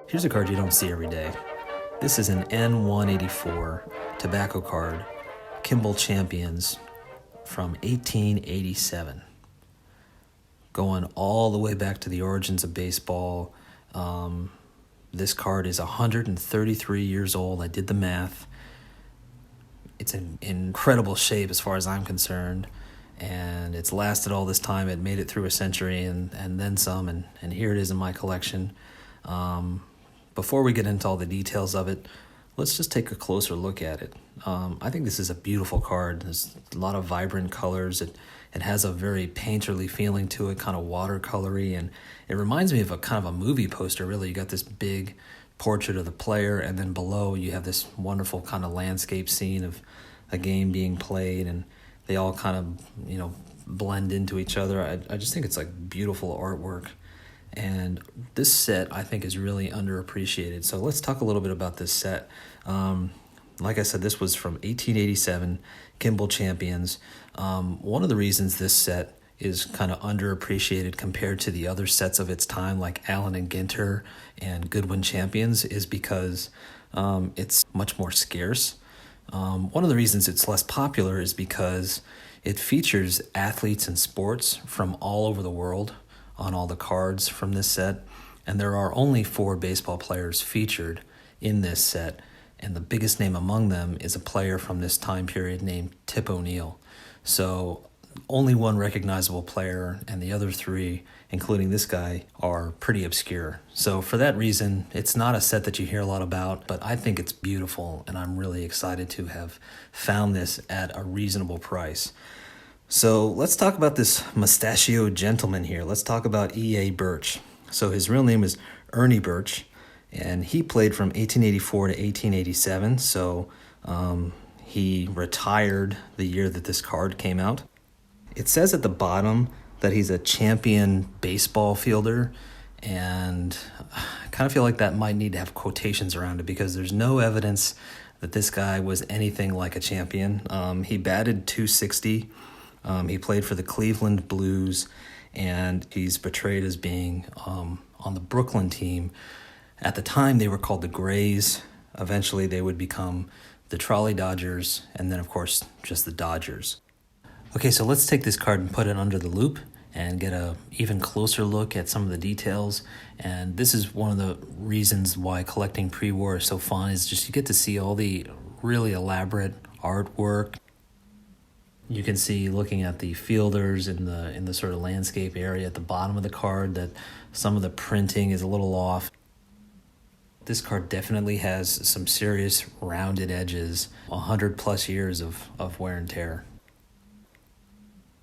Here's a card you don't see every day. This is an N184 tobacco card, Kimball Champions from 1887. Going all the way back to the origins of baseball. This card is 133 years old. I did the math. It's in incredible shape as far as I'm concerned. And it's lasted all this time. It made it through a century and then some. And here it is in my collection. Before we get into all the details of it, let's just take a closer look at it. I think this is a beautiful card. There's a lot of vibrant colors. It has a very painterly feeling to it, kind of watercolory, and it reminds me of a kind of a movie poster, really. You got this big portrait of the player, and then below you have this wonderful kind of landscape scene of a game being played, and they all kind of, blend into each other. I just think it's like beautiful artwork. And this set, I think, is really underappreciated. So let's talk a little bit about this set. Like I said, this was from 1887, Kimball Champions. One of the reasons this set is kind of underappreciated compared to the other sets of its time, like Allen and Ginter and Goodwin Champions, is because it's much more scarce. One of the reasons it's less popular is because it features athletes and sports from all over the world on all the cards from this set, and there are only 4 baseball players featured in this set, and the biggest name among them is a player from this time period named Tip O'Neill. So only one recognizable player, and the other 3, including this guy, are pretty obscure. So for that reason, it's not a set that you hear a lot about, but I think it's beautiful, and I'm really excited to have found this at a reasonable price. So let's talk about this mustachioed gentleman here. Let's talk about E.A. Burch. So his real name is Ernie Burch, and he played from 1884 to 1887. So he retired the year that this card came out. It says at the bottom that he's a champion baseball fielder, and I kind of feel like that might need to have quotations around it because there's no evidence that this guy was anything like a champion. He batted .260. He played for the Cleveland Blues, and he's portrayed as being on the Brooklyn team. At the time, they were called the Grays. Eventually, they would become the Trolley Dodgers, and then, of course, just the Dodgers. Okay, so let's take this card and put it under the loupe and get a even closer look at some of the details. And this is one of the reasons why collecting pre-war is so fun, is just you get to see all the really elaborate artwork. You can see, looking at the fielders in the sort of landscape area at the bottom of the card, that some of the printing is a little off. This card definitely has some serious rounded edges, 100 plus years of wear and tear.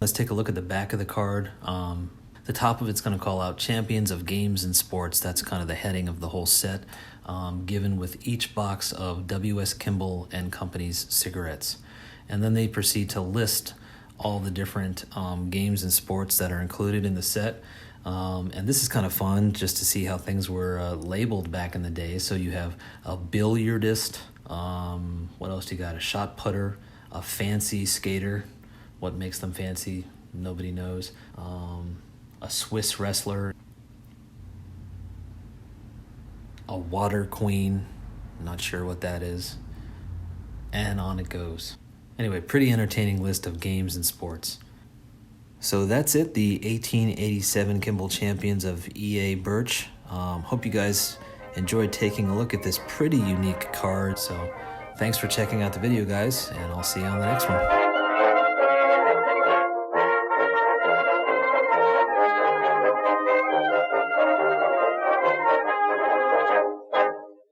Let's take a look at the back of the card. The top of it's going to call out Champions of Games and Sports. That's kind of the heading of the whole set, given with each box of W.S. Kimball and Company's cigarettes. And then they proceed to list all the different games and sports that are included in the set. And this is kind of fun just to see how things were labeled back in the day. So you have a billiardist. What else do you got? A shot putter, a fancy skater. What makes them fancy? Nobody knows. A Swiss wrestler. A water queen. Not sure what that is. And on it goes. Anyway, pretty entertaining list of games and sports. So that's it, the 1887 Kimball Champions of E.A. Burch. Hope you guys enjoyed taking a look at this pretty unique card. So thanks for checking out the video, guys, and I'll see you on the next one.